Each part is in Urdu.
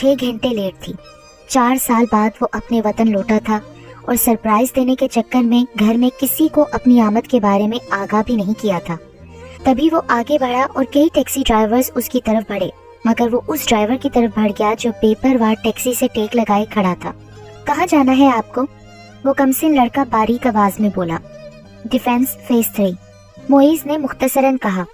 6 گھنٹے لیٹ تھی۔ 4 سال بعد وہ اپنے وطن لوٹا تھا اور سرپرائز دینے کے چکر میں گھر میں کسی کو اپنی آمد کے بارے میں آگاہ بھی نہیں کیا تھا۔ تبھی وہ آگے بڑھا اور کئی ٹیکسی ڈرائیورز اس کی طرف بڑھے، مگر وہ اس ڈرائیور کی طرف بڑھ گیا جو بے پرواہ ٹیکسی سے ٹیک لگائے کھڑا تھا۔ کہاں جانا ہے آپ کو؟ وہ کمسن لڑکا باریک آواز میں بولا۔ ڈیفینس فیز 3، معیز نے مختصراً کہا۔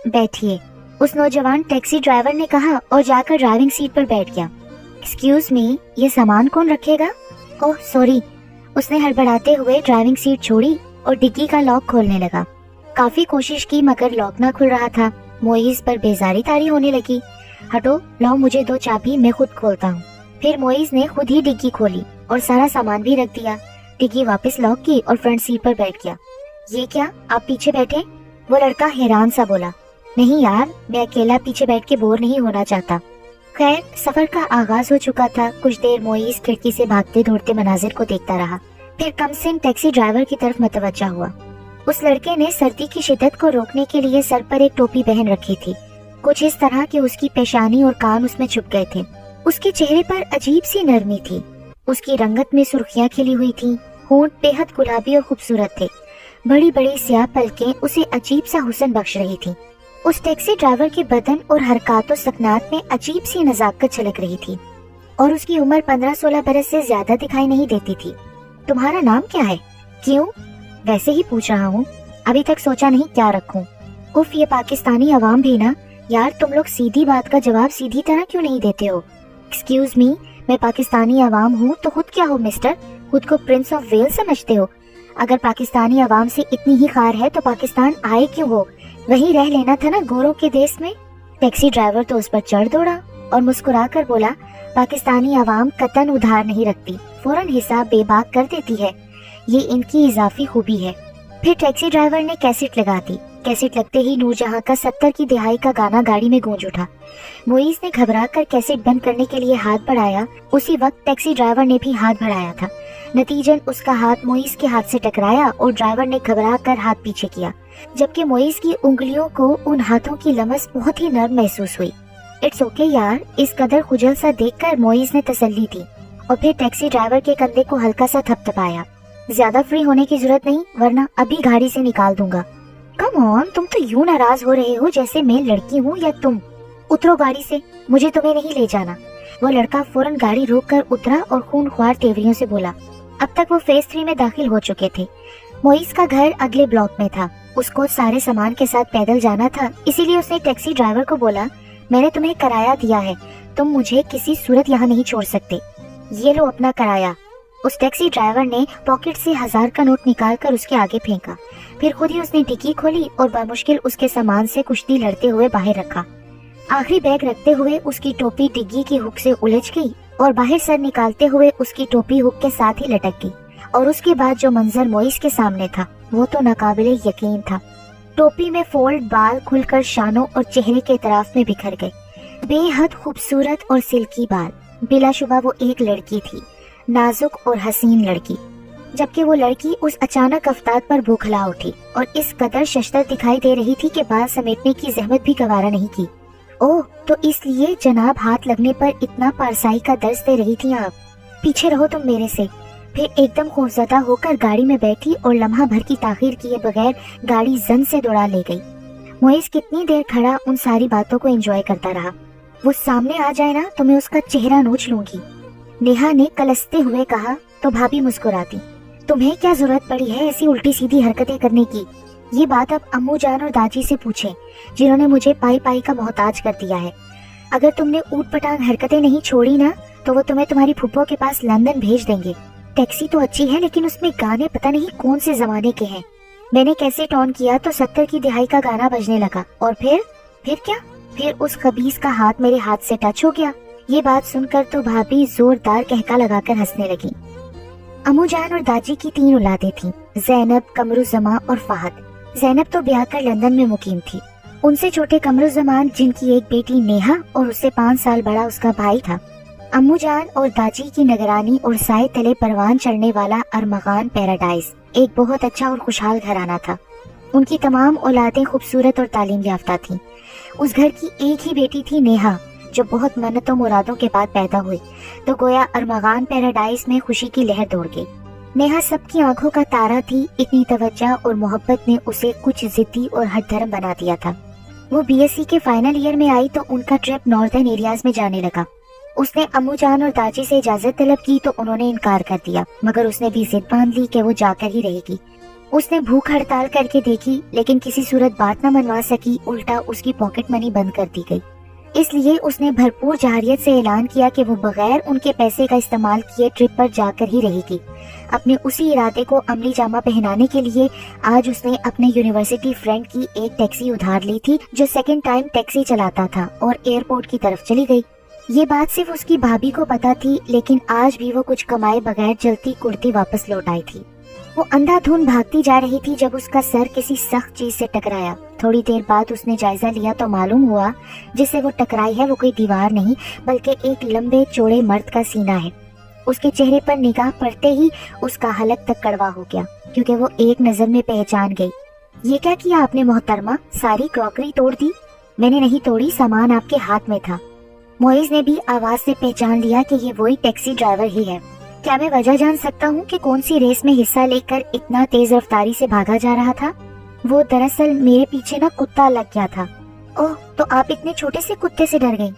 بیٹھیے، اس نوجوان ٹیکسی ڈرائیور نے کہا اور جا کر ڈرائیونگ سیٹ پر بیٹھ گیا۔ ایکسکیوز می، یہ سامان کون رکھے گا؟ اوہ سوری، اس نے ہڑبڑاتے ہوئے ڈرائیونگ سیٹ چھوڑی اور ڈگی کا لاک کھولنے لگا۔ کافی کوشش کی مگر لاک نہ کھل رہا تھا۔ معیز پر بیزاری طاری ہونے لگی۔ ہٹو، لاؤ مجھے 2 چابی، میں خود کھولتا ہوں۔ پھر معیز نے خود ہی ڈگی کھولی اور سارا سامان بھی رکھ دیا۔ ڈگی واپس لاک کی اور فرنٹ سیٹ پر بیٹھ گیا۔ یہ کیا، آپ پیچھے بیٹھے؟ وہ لڑکا حیران سا بولا۔ نہیں یار، میں اکیلا پیچھے بیٹھ کے بور نہیں ہونا چاہتا۔ خیر، سفر کا آغاز ہو چکا تھا۔ کچھ دیر معیز کھڑکی سے بھاگتے دوڑتے مناظر کو دیکھتا رہا، پھر کمسن ٹیکسی ڈرائیور کی طرف متوجہ ہوا۔ اس لڑکے نے سردی کی شدت کو روکنے کے لیے سر پر ایک ٹوپی پہن رکھی تھی، کچھ اس طرح کہ اس کی پیشانی اور کان اس میں چھپ گئے تھے۔ اس کے چہرے پر عجیب سی نرمی تھی، اس کی رنگت میں سرخیاں کھلی ہوئی تھیں، ہونٹ بے حد گلابی اور خوبصورت تھے، بڑی بڑی سیاہ پلکیں اسے عجیب سا حسن بخش رہی تھی۔ اس ٹیکسی ڈرائیور کے بدن اور حرکات و سکنات میں عجیب سی نزاکت چھلک رہی تھی، اور اس کی عمر 15-16 برس سے زیادہ دکھائی نہیں دیتی تھی۔ تمہارا نام کیا ہے؟ کیوں؟ ویسے ہی پوچھ رہا ہوں، ابھی تک سوچا نہیں کیا رکھوں۔ اف، یہ پاکستانی عوام بھی نا یار، تم لوگ سیدھی بات کا جواب سیدھی طرح کیوں نہیں دیتے ہو؟ ایکسکیوز می، میں پاکستانی عوام ہوں تو خود کیا ہو مسٹر؟ خود کو پرنس آف ویل سمجھتے ہو؟ اگر پاکستانی عوام سے اتنی ہی خار ہے تو پاکستان آئے کیوں ہو؟ وہیں رہ لینا تھا نا گوروں کے دیس میں۔ ٹیکسی ڈرائیور تو اس پر چڑھ دوڑا اور مسکرا کر بولا، پاکستانی عوام قطن ادھار نہیں رکھتی، فوراً حساب بے باک کر دیتی ہے، یہ ان کی اضافی خوبی ہے۔ پھر ٹیکسی ڈرائیور نے کیسٹ لگا دی۔ کیسٹ لگتے ہی نور جہاں کا 70 کی دہائی کا گانا گاڑی میں گونج اٹھا۔ معیز نے گھبرا کر کیسٹ بند کرنے کے لیے ہاتھ بڑھایا، اسی وقت ٹیکسی ڈرائیور نے بھی ہاتھ بڑھایا تھا۔ نتیجن اس کا ہاتھ معیز کے ہاتھ سے ٹکرایا اور ڈرائیور نے گھبرا کر ہاتھ پیچھے کیا، جبکہ معیز کی انگلیوں کو ان ہاتھوں کی لمس بہت ہی نرم محسوس ہوئی۔ اٹس اوکے یار، اس قدر خجل سا دیکھ کر معیز نے تسلی دی اور پھر ٹیکسی ڈرائیور کے کندھے کو ہلکا سا تھپ تھپایا۔ زیادہ فری ہونے کی ضرورت نہیں، ورنہ ابھی گاڑی سے نکال دوں گا۔ کم آن، تم تو یوں ناراض ہو رہے ہو جیسے میں لڑکی ہوں یا تم۔ اترو گاڑی سے، مجھے تمہیں نہیں لے جانا۔ وہ لڑکا فوراً گاڑی روک کر اترا اور خون خوار تیوریوں سے بولا۔ اب تک وہ فیز 3 میں داخل ہو چکے تھے۔ معیز کا گھر اگلے بلاک میں تھا، اس کو سارے سامان کے ساتھ پیدل جانا تھا، اسی لیے اس نے ٹیکسی ڈرائیور کو بولا، میں نے تمہیں کرایہ دیا ہے، تم مجھے کسی صورت یہاں نہیں چھوڑ سکتے، یہ لو اپنا کرایہ۔ اس ٹیکسی ڈرائیور نے پاکٹ سے 1000 کا نوٹ نکال کر اس کے آگے پھینکا، پھر خود ہی اس نے ڈگی کھولی اور بمشکل اس کے سامان سے کشتی لڑتے ہوئے باہر رکھا۔ آخری بیگ رکھتے ہوئے اس کی ٹوپی ڈگی کی ہک سے الجھ گئی اور باہر سر نکالتے ہوئے اس کی ٹوپی ہک کے ساتھ ہی لٹک گئی، اور اس کے بعد جو منظر معیز کے سامنے تھا وہ تو ناقابل یقین تھا۔ ٹوپی میں فولڈ بال کھل کر شانوں اور چہرے کے اطراف میں بکھر گئے، بے حد خوبصورت اور سلکی بال۔ بلا شبہ وہ ایک لڑکی تھی، نازک اور حسین لڑکی، جبکہ وہ لڑکی اس اچانک افتاد پر بوکھلا اٹھی اور اس قدر ششتر دکھائی دے رہی تھی کہ بال سمیٹنے کی زحمت بھی گوارا نہیں کی۔ اوہ، تو اس لیے جناب ہاتھ لگنے پر اتنا پارسائی کا درس دے رہی تھی آپ؟ پیچھے رہو تم میرے سے۔ پھر ایک دم خوفزدہ ہو کر گاڑی میں بیٹھی اور لمحہ بھر کی تاخیر کیے بغیر گاڑی زن سے دوڑا لے گئی۔ معیز کتنی دیر کھڑا ان ساری باتوں کو انجوائے کرتا رہا۔ وہ سامنے آ جائے نا تو میں اس کا چہرہ نوچ لوں گی، نیہا نے کلستے ہوئے کہا تو بھابھی مسکراتی۔ تمہیں کیا ضرورت پڑی ہے ایسی الٹی سیدھی حرکتیں کرنے کی؟ یہ بات اب امو جان اور داجی سے پوچھیں، جنہوں نے مجھے پائی پائی کا محتاج کر دیا ہے۔ اگر تم نے اوٹ پٹانگ حرکتیں نہیں چھوڑی نا تو وہ تمہیں تمہاری پھپھو کے پاس لندن بھیج دیں گے۔ ٹیکسی تو اچھی ہے لیکن اس میں گانے پتہ نہیں کون سے زمانے کے ہیں۔ میں نے کیسٹ آن کیا تو 70 کی دہائی کا گانا بجنے لگا، اور پھر کیا؟ پھر اس خبیث کا ہاتھ میرے ہاتھ سے ٹچ ہو گیا۔ یہ بات سن کر تو بھابھی زوردار کہکا لگا کر ہنسنے لگی۔ امو جان اور داجی کی 3 اولادیں تھیں، زینب، قمرالزمان اور فہد۔ زینب تو بیاہ کر لندن میں مقیم تھی۔ ان سے چھوٹے قمرالزمان، جن کی ایک بیٹی نیہا اور اس سے 5 سال بڑا اس کا بھائی تھا۔ امو جان اور داجی کی نگرانی اور سائے تلے پروان چڑھنے والا ارمغان پیراڈائز ایک بہت اچھا اور خوشحال گھرانہ تھا۔ ان کی تمام اولادیں خوبصورت اور تعلیم یافتہ تھیں۔ اس گھر کی ایک ہی بیٹی تھی نیہا، جو بہت منتوں مرادوں کے بعد پیدا ہوئے تو گویا ارمغان پیراڈائز میں خوشی کی لہر دوڑ گئی۔ نیہا سب کی آنکھوں کا تارا تھی، اتنی توجہ اور محبت نے اسے کچھ ضدی اور ہٹ دھرم بنا دیا تھا۔ وہ بی ایس سی کے فائنل ایئر میں آئی تو ان کا ٹرپ ناردرن ایریاز میں جانے لگا۔ اس نے امو جان اور داجی سے اجازت طلب کی تو انہوں نے انکار کر دیا، مگر اس نے بھی ضد باندھ لی کہ وہ جا کر ہی رہے گی۔ اس نے بھوک ہڑتال کر کے دیکھی لیکن کسی صورت بات نہ منوا سکی، الٹا اس کی پاکٹ منی بند کر دی گئی۔ اس لیے اس نے بھرپور جارحیت سے اعلان کیا کہ وہ بغیر ان کے پیسے کا استعمال کیے ٹرپ پر جا کر ہی رہے گی۔ اپنے اسی ارادے کو عملی جامہ پہنانے کے لیے آج اس نے اپنے یونیورسٹی فرینڈ کی ایک ٹیکسی ادھار لی تھی جو سیکنڈ ٹائم ٹیکسی چلاتا تھا، اور ایئرپورٹ کی طرف چلی گئی۔ یہ بات صرف اس کی بھابھی کو پتا تھی، لیکن آج بھی وہ کچھ کمائے بغیر جلتی کرتی واپس لوٹ آئی تھی۔ وہ اندھا دھند بھاگتی جا رہی تھی جب اس کا سر کسی سخت چیز سے ٹکرایا۔ تھوڑی دیر بعد اس نے جائزہ لیا تو معلوم ہوا جس سے وہ ٹکرائی ہے وہ کوئی دیوار نہیں بلکہ ایک لمبے چوڑے مرد کا سینہ ہے۔ اس کے چہرے پر نگاہ پڑتے ہی اس کا حلق تک کڑوا ہو گیا، کیونکہ وہ ایک نظر میں پہچان گئی۔ یہ کیا کیا آپ نے محترمہ؟ ساری کراکری توڑ دی؟ میں نے نہیں توڑی، سامان آپ کے ہاتھ میں تھا۔ معیز نے بھی آواز سے پہچان لیا کہ یہ وہی ٹیکسی ڈرائیور ہی ہے۔ کیا میں وجہ جان سکتا ہوں کہ کون سی ریس میں حصہ لے کر اتنا تیز رفتاری سے بھاگا جا رہا تھا؟ وہ دراصل میرے پیچھے نا کتا لگ گیا تھا۔ اوہ، تو آپ اتنے چھوٹے سے کتے سے ڈر گئیں؟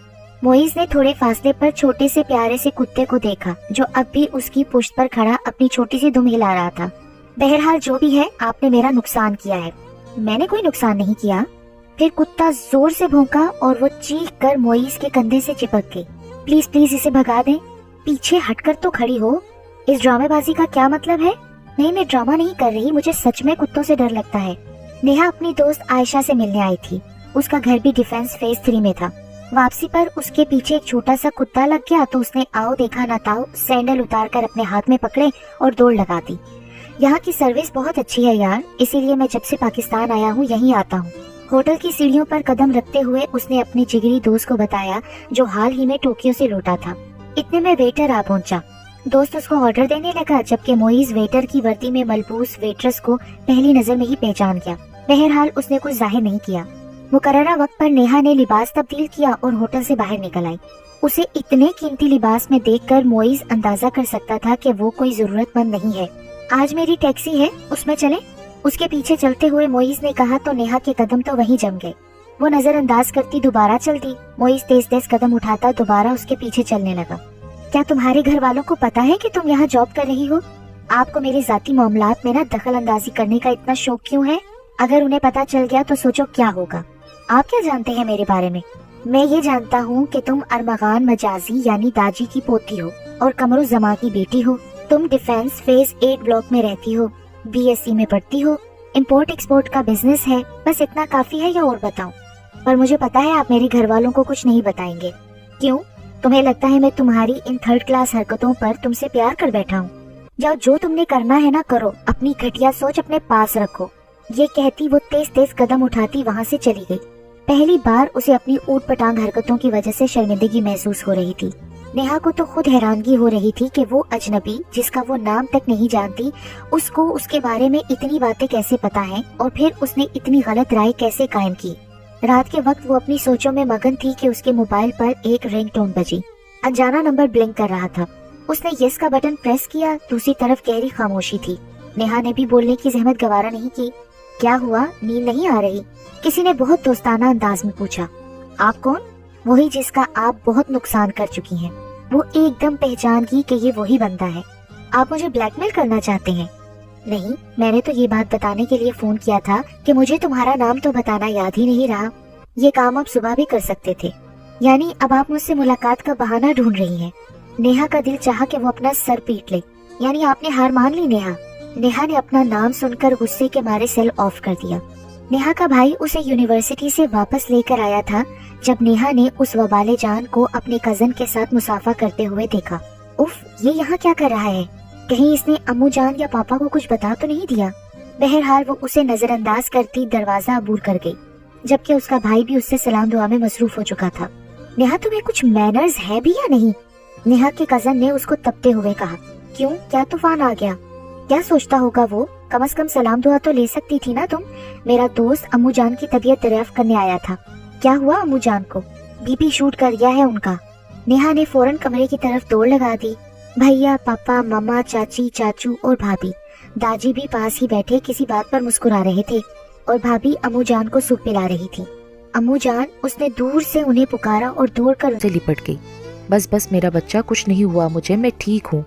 معیز نے تھوڑے فاصلے پر چھوٹے سے پیارے سے کتے کو دیکھا جو اب بھی اس کی پشت پر کھڑا اپنی چھوٹی سی دم ہلا رہا تھا۔ بہرحال جو بھی ہے، آپ نے میرا نقصان کیا ہے۔ میں نے کوئی نقصان نہیں کیا۔ پھر کتا زور سے بھونکا اور وہ چیخ کر معیز کے کندھے سے چپک گئی۔ پلیز پلیز اسے بھگا دیں۔ پیچھے ہٹ کر تو کھڑی ہو، اس ڈرامے بازی کا کیا مطلب ہے؟ نہیں، میں ڈرامہ نہیں کر رہی، مجھے سچ میں کتوں سے ڈر لگتا ہے۔ نیہا اپنی دوست عائشہ سے ملنے آئی تھی۔ اس کا گھر بھی ڈیفینس فیز 3 میں تھا۔ واپسی پر اس کے پیچھے ایک چھوٹا سا کتا لگ گیا تو اس نے آؤ دیکھا نہ تاؤ سینڈل اتار کر اپنے ہاتھ میں پکڑے اور دوڑ لگا دی۔ یہاں کی سروس بہت اچھی ہے یار، اسی لیے میں جب سے پاکستان آیا ہوں یہیں آتا ہوں۔ ہوٹل کی سیڑھیوں پر قدم رکھتے ہوئے اس نے اپنی جگری دوست کو بتایا جو حال ہی میں ٹوکیو سے لوٹا تھا۔ اتنے میں ویٹر آ پہنچا۔ دوست اس کو آرڈر دینے لگا جبکہ معیز ویٹر کی وردی میں ملبوس ویٹرس کو پہلی نظر میں ہی پہچان گیا۔ بہرحال اس نے کچھ ظاہر نہیں کیا۔ مقررہ وقت پر نیہا نے لباس تبدیل کیا اور ہوٹل سے باہر نکل آئی۔ اسے اتنے قیمتی لباس میں دیکھ کر معیز اندازہ کر سکتا تھا کہ وہ کوئی ضرورت مند نہیں ہے۔ آج میری ٹیکسی ہے، اس میں چلیں؟ اس کے پیچھے چلتے ہوئے معیز نے کہا تو نیہا کے قدم تو وہیں جم گئے۔ وہ نظر انداز کرتی دوبارہ چل دی۔ معیز تیز تیز قدم اٹھاتا دوبارہ اس کے پیچھے چلنے لگا۔ کیا تمہارے گھر والوں کو پتا ہے کہ تم یہاں جاب کر رہی ہو؟ آپ کو میرے ذاتی معاملات میں نا دخل اندازی کرنے کا اتنا شوق کیوں ہے؟ اگر انہیں پتا چل گیا تو سوچو کیا ہوگا۔ آپ کیا جانتے ہیں میرے بارے میں؟ میں یہ جانتا ہوں کہ تم ارمغان مجازی یعنی داجی کی پوتی ہو اور قمر الزمان کی بیٹی ہو۔ تم ڈیفینس فیز 8 بلاک میں رہتی ہو، بی ایس سی میں پڑھتی ہو، امپورٹ ایکسپورٹ کا بزنس ہے۔ بس اتنا کافی ہے یا اور بتاؤں؟ پر مجھے پتا ہے آپ میرے گھر والوں کو کچھ نہیں بتائیں گے۔ کیوں؟ تمہیں لگتا ہے میں تمہاری ان 3rd کلاس حرکتوں پر تم سے پیار کر بیٹھا ہوں؟ جاؤ، جو تم نے کرنا ہے نا کرو، اپنی گھٹیا سوچ اپنے پاس رکھو۔ یہ کہتی وہ تیز تیز قدم اٹھاتی وہاں سے چلی گئی۔ پہلی بار اسے اپنی اوٹ پٹانگ حرکتوں کی وجہ سے شرمندگی محسوس ہو رہی تھی۔ نیہا کو تو خود حیرانگی ہو رہی تھی کہ وہ اجنبی جس کا وہ نام تک نہیں جانتی اس کو اس کے بارے میں اتنی باتیں کیسے پتا ہیں، اور پھر اس نے اتنی غلط رائے کیسے قائم کی۔ رات کے وقت وہ اپنی سوچوں میں مگن تھی کہ اس کے موبائل پر ایک رنگ ٹون بجی۔ انجانا نمبر بلنک کر رہا تھا۔ اس نے یس کا بٹن پریس کیا۔ دوسری طرف گہری خاموشی تھی۔ نیہا نے بھی بولنے کی زحمت گوارا نہیں کی۔ کیا ہوا؟ نیند نہیں آ رہی؟ کسی نے بہت دوستانہ انداز میں پوچھا۔ آپ کون؟ وہی جس کا آپ بہت نقصان کر چکی ہیں۔ وہ ایک دم پہچان کی کہ یہ وہی بندہ ہے۔ آپ مجھے بلیک میل کرنا چاہتے ہیں؟ نہیں، میں نے تو یہ بات بتانے کے لیے فون کیا تھا کہ مجھے تمہارا نام تو بتانا یاد ہی نہیں رہا۔ یہ کام آپ صبح بھی کر سکتے تھے۔ یعنی اب آپ مجھ سے ملاقات کا بہانہ ڈھونڈ رہی ہیں؟ نیہا کا دل چاہا کہ وہ اپنا سر پیٹ لے۔ یعنی آپ نے ہار مان لی نیہا؟ نیہا نے اپنا نام سن کر غصے کے مارے سیل آف کر دیا۔ نیہا کا بھائی اسے یونیورسٹی سے واپس لے کر آیا تھا جب نیہا نے اس وبال جان کو اپنے کزن کے ساتھ مسافہ کرتے ہوئے دیکھا۔ اف، یہ یہاں کیا کر رہا ہے؟ کہیں اس نے امو جان یا پاپا کو کچھ بتا تو نہیں دیا؟ بہرحال وہ اسے نظر انداز کرتی دروازہ عبور کر گئی، جبکہ اس کا بھائی بھی اس سے سلام دعا میں مصروف ہو چکا تھا۔ نیہا، تمہیں کچھ مینرز ہے بھی یا نہیں؟ نیہا کے کزن نے اس کو تپتے ہوئے کہا۔ کیوں، کیا طوفان آ گیا؟ کیا سوچتا ہوگا وہ؟ کم از کم سلام دعا تو لے سکتی تھی نا تم۔ میرا دوست امو جان کی طبیعت دریافت کرنے آیا تھا۔ کیا ہوا امو جان کو؟ بی پی شوٹ کر گیا ہے ان کا۔ نیہا نے فوراً کمرے کی طرف دوڑ لگا دی۔ بھیا، پاپا، ماما، چاچی، چاچو اور بھابھی داجی بھی پاس ہی بیٹھے کسی بات پر مسکرا رہے تھے اور بھابھی امو جان کو سوپ پلا رہی تھی۔ امو جان، اس نے دور سے انہیں پکارا اور دوڑ کر سے لپٹ گئی۔ بس میرا بچہ، کچھ نہیں ہوا مجھے، میں ٹھیک ہوں۔